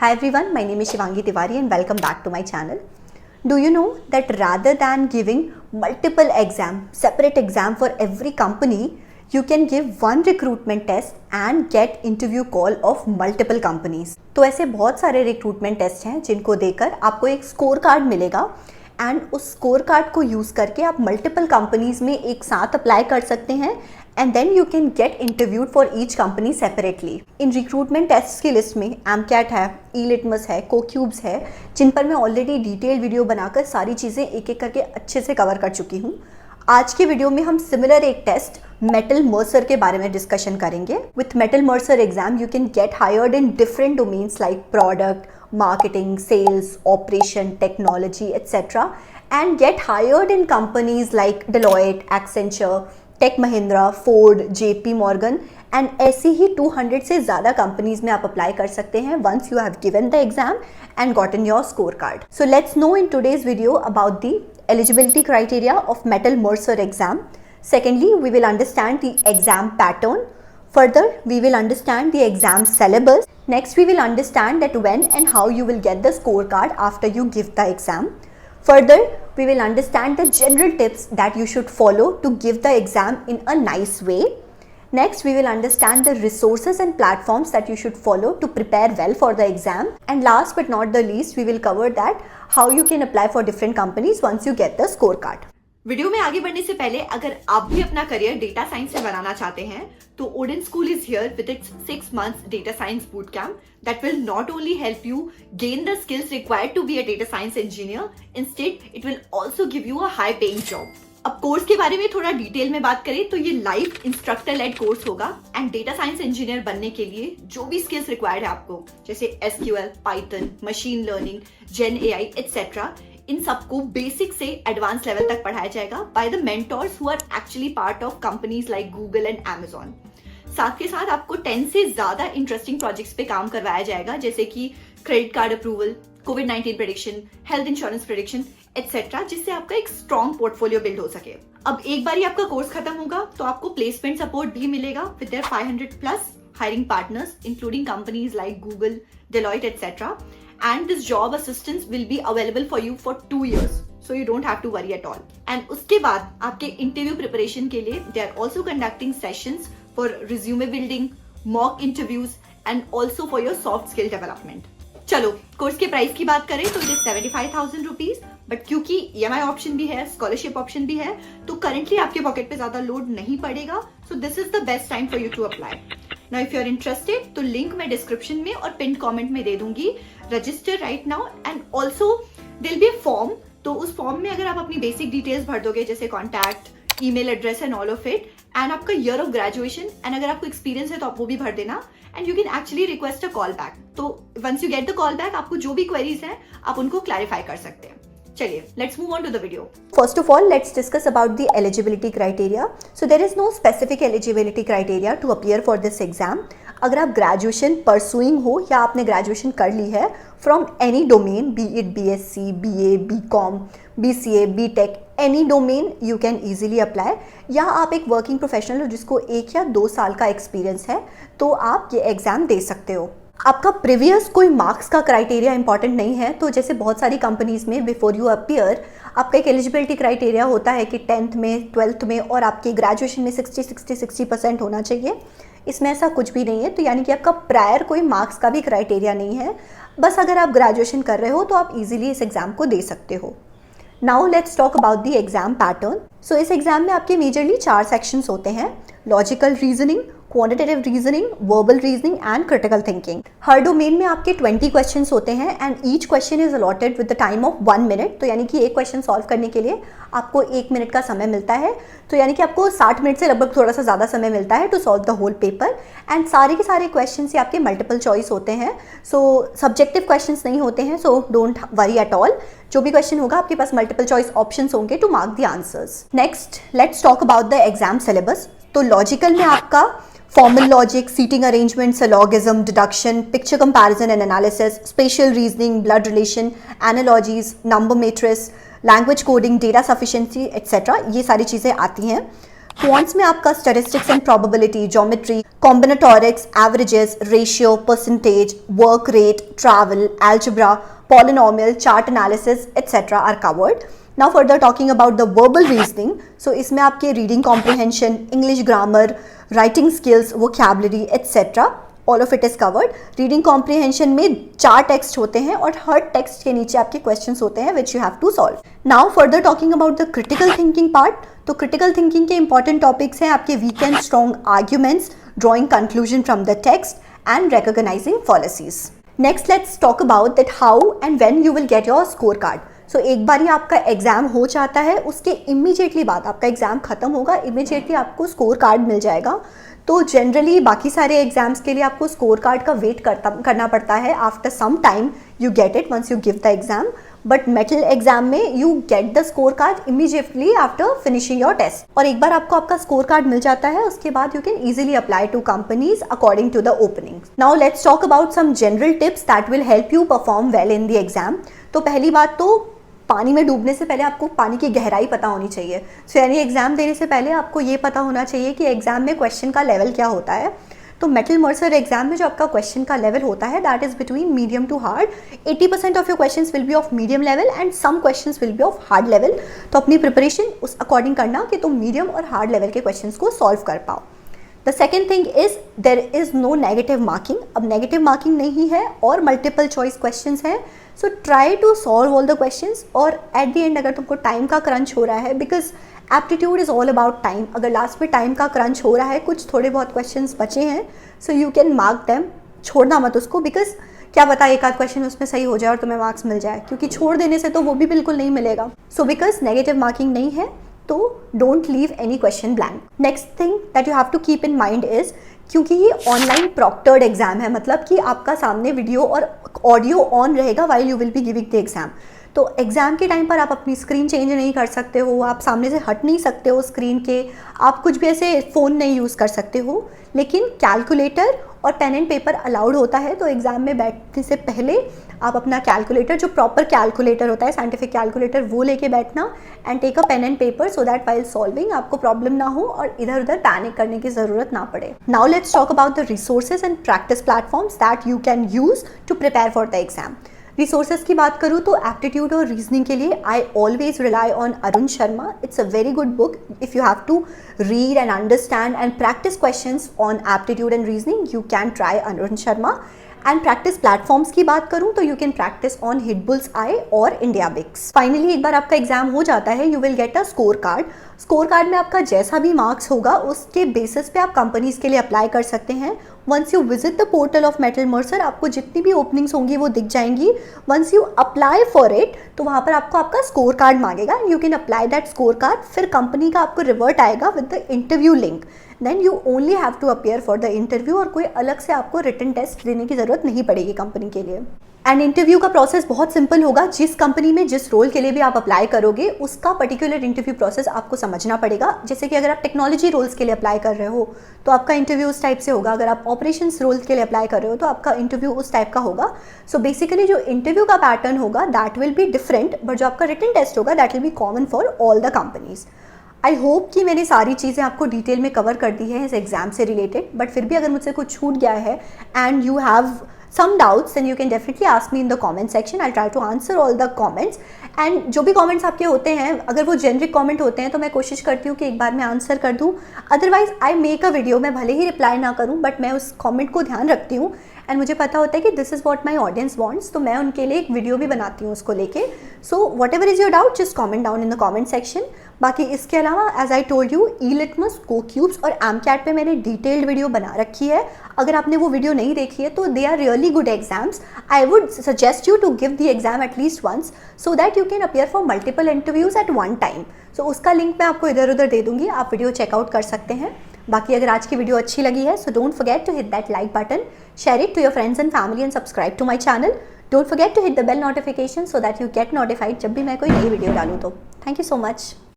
Hi everyone, my name is Shivangi Tiwari and welcome back to my channel. Do you know that rather than giving multiple separate exam for every company, you can give one recruitment test and get interview call of multiple companies. तो ऐसे बहुत सारे recruitment test हैं जिनको देकर आपको एक score card मिलेगा एंड उस स्कोर कार्ड को यूज़ करके आप मल्टीपल कंपनीज में एक साथ अप्लाई कर सकते हैं and then you can get interviewed for each company separately. In recruitment test की लिस्ट में एमकैट है, ई लिटमस है, कोक्यूब्स है, जिन पर मैं ऑलरेडी डिटेल वीडियो बनाकर सारी चीज़ें एक एक करके अच्छे से कवर कर चुकी हूँ. आज के वीडियो में हम सिमिलर एक टेस्ट मेटल मर्सर के बारे में डिस्कशन करेंगे. With metal Mercer exam you can get hired in different domains like product, marketing, sales, operation, technology, etc. and get hired in companies like Deloitte, Accenture, Tech Mahindra, Ford, JP Morgan and ऐसी ही 200 से ज़्यादा companies में आप apply कर सकते हैं once you have given the exam and gotten your scorecard. So let's know in today's video about the eligibility criteria of Metal Mercer exam. Secondly, we will understand the exam pattern. Further, we will understand the exam syllabus. Next, we will understand that when and how you will get the scorecard after you give the exam. Further, we will understand the general tips that you should follow to give the exam in a nice way. Next, we will understand the resources and platforms that you should follow to prepare well for the exam. And last but not the least, we will cover that how you can apply for different companies once you get the scorecard. Video में आगे बढ़ने से पहले अगर आप भी अपना career data science से बनाना चाहते हैं तो Odin school is here with its 6 months data science boot camp that will not only help you gain the skills required to be a data science engineer, instead it will also give you a high paying job. अब course के बारे में थोड़ा detail में बात करें तो ये लाइव इंस्ट्रक्टर लेड कोर्स होगा एंड डेटा साइंस इंजीनियर बनने के लिए जो भी स्किल्स रिक्वायर्ड है आपको जैसे SQL, Python, machine learning, gen AI etc. इन सबको बेसिक से एडवांस लेवल तक पढ़ाया जाएगा by the mentors who are actually part of companies like Google and Amazon. साथ के साथ आपको 10 से ज्यादा इंटरेस्टिंग प्रोजेक्ट्स पे काम करवाया जाएगा जैसे कि क्रेडिट कार्ड अप्रूवल, कोविड-19 prediction, health insurance prediction etcetera, जिससे आपका एक स्ट्रॉन्ग पोर्टफोलियो बिल्ड हो सके. अब एक बार आपका कोर्स खत्म होगा तो आपको प्लेसमेंट सपोर्ट भी मिलेगा with their 500+ hiring partners including companies like Google, Deloitte etc. and this job assistance will be available for you for 2 years, so you don't have to worry at all. And उसके बाद आपके interview preparation के लिए they are also conducting sessions for resume building, mock interviews and also for your soft skill development. चलो course के price की बात करें तो इट इज 75,000 रुपीज, बट क्योंकि EMI ऑप्शन भी है, स्कॉलरशिप ऑप्शन भी है, तो करंटली आपके पॉकेट पे ज्यादा लोड नहीं पड़ेगा. So this is the best time for you to apply. Now if you are interested तो लिंक मैं डिस्क्रिप्शन में और पिन कमेंट में दे दूंगी. Register right now and also there will be a form. तो उस फॉर्म में अगर आप अपनी बेसिक डिटेल्स भर दोगे जैसे contact, email address and all of it and आपका ईयर ऑफ ग्रेजुएशन एंड अगर आपको एक्सपीरियंस है तो आप वो भी भर देना and you can actually request a call back. तो once you get the call back आपको जो भी क्वेरीज हैं आप उनको क्लैरिफाई कर सकते हैं. चलिए let's move on to the video. First of all, let's discuss about the eligibility criteria. So there is no specific eligibility criteria to appear for this exam. अगर आप ग्रेजुएशन परसुइंग हो या आपने ग्रेजुएशन कर ली है from any domain, B it BSc, BA, BCom, BCA, BTech, any domain you can easily apply. या आप एक वर्किंग प्रोफेशनल हो जिसको 1 या 2 साल का एक्सपीरियंस है तो आप ये एग्ज़ाम दे सकते हो. आपका प्रीवियस कोई मार्क्स का क्राइटेरिया इंपॉर्टेंट नहीं है. तो जैसे बहुत सारी कंपनीज में बिफोर यू अपीयर आपका एक एलिजिबिलिटी क्राइटेरिया होता है कि 10th में, 12th में और आपके ग्रेजुएशन में 60% होना चाहिए. इसमें ऐसा कुछ भी नहीं है. तो यानी कि आपका प्रायर कोई मार्क्स का भी क्राइटेरिया नहीं है. बस अगर आप ग्रेजुएशन कर रहे हो तो आप इजीली इस एग्ज़ाम को दे सकते हो. Now let's talk about the exam pattern. So इस एग्जाम में आपके मेजरली 4 सेक्शंस होते हैं: logical reasoning, quantitative reasoning, verbal reasoning and critical thinking. हर डोमेन में आपके 20 क्वेश्चंस होते हैं and each question is allotted with the time of 1 minute. तो यानी कि एक क्वेश्चन सॉल्व करने के लिए आपको 1 मिनट का समय मिलता है. तो यानी कि आपको 60 मिनट से लगभग थोड़ा सा ज़्यादा समय मिलता है to solve the whole paper. And सारे के सारे क्वेश्चन ही आपके मल्टीपल चॉइस होते हैं. सो सब्जेक्टिव क्वेश्चन नहीं होते हैं. So don't worry at all. जो भी क्वेश्चन होगा आपके पास मल्टीपल चॉइस ऑप्शंस होंगे to mark the answers. Next let's talk about the exam syllabus. तो लॉजिकल में आपका formal logic, seating arrangement, syllogism, deduction, picture comparison and analysis, spatial reasoning, blood relation, analogies, number matrix, language coding, data sufficiency etc. ये सारी चीज़ें आती हैं. Quants में आपका statistics and probability, geometry, combinatorics, averages, ratio, percentage, work rate, travel, algebra, polynomial, chart analysis, etc. are covered. Now further talking about the verbal reasoning, so इसमें आपके reading comprehension, English grammar, writing skills, vocabulary, etc. all of it is covered. Reading comprehension में 4 text होते हैं और हर text के नीचे आपके questions होते हैं which you have to solve. Now further talking about the critical thinking part, तो critical thinking के important topics हैं आपके weak and strong arguments, drawing conclusion from the text and recognizing fallacies. Next let's talk about that how and when you will get your scorecard. सो एक बार ही आपका exam हो जाता है, उसके इमीडिएटली बाद आपका एग्ज़ाम ख़त्म होगा, इमीडिएटली आपको स्कोर कार्ड मिल जाएगा. तो जनरली बाकी सारे एग्जाम्स के लिए आपको स्कोर कार्ड का वेट करना पड़ता है. After some time you get it once you give the exam, but Mettl exam में you get the score card immediately after finishing your test. और एक बार आपको आपका स्कोर कार्ड मिल जाता है, उसके बाद you can easily apply to companies according to the opening. Now let's talk about some general tips that will help you perform well in the exam. तो पहली बात तो पानी में डूबने से पहले आपको पानी की गहराई पता होनी चाहिए. सो यानी एग्जाम देने से पहले आपको ये पता होना चाहिए कि एग्जाम में क्वेश्चन का लेवल क्या होता है. तो मेटल मर्सर एग्जाम में जो आपका क्वेश्चन का लेवल होता है that is between medium to hard. 80% of your questions will be of medium level and some questions will be of hard level. तो अपनी प्रिपरेशन उस अकॉर्डिंग करना कि तुम मीडियम और हार्ड लेवल के क्वेश्चंस को सॉल्व कर पाओ. The second thing is there is no negative marking. अब नेगेटिव मार्किंग नहीं है और मल्टीपल चॉइस क्वेश्चंस हैं. So try to solve all the questions. और एट द एंड अगर तुमको टाइम का क्रंच हो रहा है, because aptitude is all about time, अगर लास्ट में टाइम का क्रंच हो रहा है, कुछ थोड़े बहुत क्वेश्चंस बचे हैं, so you can mark them. छोड़ना मत उसको, बिकॉज क्या पता एक आध क्वेश्चन उसमें सही हो जाए और तुम्हें मार्क्स मिल जाए, क्योंकि छोड़ देने से तो वो भी बिल्कुल नहीं मिलेगा. सो बिकॉज नेगेटिव मार्किंग नहीं है तो don't leave any question blank. Next thing that you have to keep in mind is, क्योंकि ये ऑनलाइन प्रॉक्टर्ड एग्जाम है, मतलब कि आपका सामने वीडियो और ऑडियो ऑन रहेगा while you will be giving the exam. तो एग्ज़ाम के टाइम पर आप अपनी स्क्रीन चेंज नहीं कर सकते हो, आप सामने से हट नहीं सकते हो स्क्रीन के, आप कुछ भी ऐसे फ़ोन नहीं यूज़ कर सकते हो. लेकिन कैलकुलेटर और पेन एंड पेपर अलाउड होता है. तो एग्ज़ाम में बैठने से पहले आप अपना कैलकुलेटर, जो प्रॉपर कैलकुलेटर होता है, साइंटिफिक कैलकुलेटर, वो लेके बैठना and take a pen and paper so that while solving आपको प्रॉब्लम ना हो और इधर उधर पैनिक करने की ज़रूरत ना पड़े. Now let's talk about the resources and practice platforms that you can use to prepare for the exam. Resources की बात करूँ तो एप्टीट्यूड और रीजनिंग के लिए I always rely on Arun Sharma. It's a very good book. If you have to read and understand and practice questions on aptitude and reasoning, you can try Arun Sharma. And practice platforms की बात करूँ तो you can practice on hitbullseye और इंडियाबिक्स. Finally एक बार आपका exam हो जाता है, you will get a score card. Score card में आपका जैसा भी मार्क्स होगा उसके बेसिस पे आप कंपनीज के लिए अप्लाई कर सकते हैं. Once you visit the portal of Mettl Mercer, आपको जितनी भी ओपनिंग्स होंगी वो दिख जाएंगी. Once you apply for it तो वहाँ पर आपको आपका स्कोर कार्ड मांगेगा. You can apply that score card. फिर कंपनी का आपको रिवर्ट आएगा with the interview link. Then you only have to appear for the interview और कोई अलग से आपको रिटन टेस्ट देने की ज़रूरत नहीं पड़ेगी कंपनी के लिए. एंड इंटरव्यू का प्रोसेस बहुत सिंपल होगा. जिस कंपनी में जिस रोल के लिए भी आप अप्लाई करोगे उसका पर्टिकुलर इंटरव्यू प्रोसेस आपको समझना पड़ेगा. जैसे कि अगर आप टेक्नोलॉजी रोल्स के लिए अप्लाई कर रहे हो तो आपका इंटरव्यू उस टाइप से होगा. अगर आप ऑपरेशंस रोल्स के लिए अप्लाई कर रहे हो तो आपका इंटरव्यू उस टाइप का होगा. सो बेसिकली जो इंटरव्यू का पैटर्न होगा that will be different, but जो आपका रिटन टेस्ट होगा that will be common for all the companies. I hope कि मैंने सारी चीज़ें आपको डिटेल में कवर कर दी है इस एग्ज़ाम से रिलेटेड. बट फिर भी अगर मुझसे कुछ छूट गया है and you have some doubts then you can definitely ask me in the comment section. I'll try to answer all the comments. and जो भी comments आपके होते हैं, अगर वो generic comment होते हैं तो मैं कोशिश करती हूँ कि एक बार मैं आंसर कर दूँ. Otherwise I make a video, मैं भले ही रिप्लाई ना करूँ बट मैं उस कॉमेंट को ध्यान रखती हूँ एंड मुझे पता होता है कि this is what my audience wants. तो मैं उनके लिए एक वीडियो भी बनाती हूँ उसको लेके. So whatever is your doubt just comment down in the comment section. बाकी इसके अलावा as I told you, eLitmus, CoCubes और एमकैट पे मैंने डिटेल्ड वीडियो बना रखी है. अगर आपने वो वीडियो नहीं देखी है तो they are really good exams. I would suggest you to give the exam at least once so that you can appear for multiple interviews at one time. So उसका लिंक मैं आपको इधर उधर दे दूंगी, आप वीडियो चेकआउट कर सकते हैं. बाकी अगर आज की वीडियो अच्छी लगी है so don't forget to hit that like button, share it to your friends and family and subscribe to my channel. Don't forget to hit the bell notification so that you get notified जब भी मैं कोई नई video डालूँ तो. Thank you so much.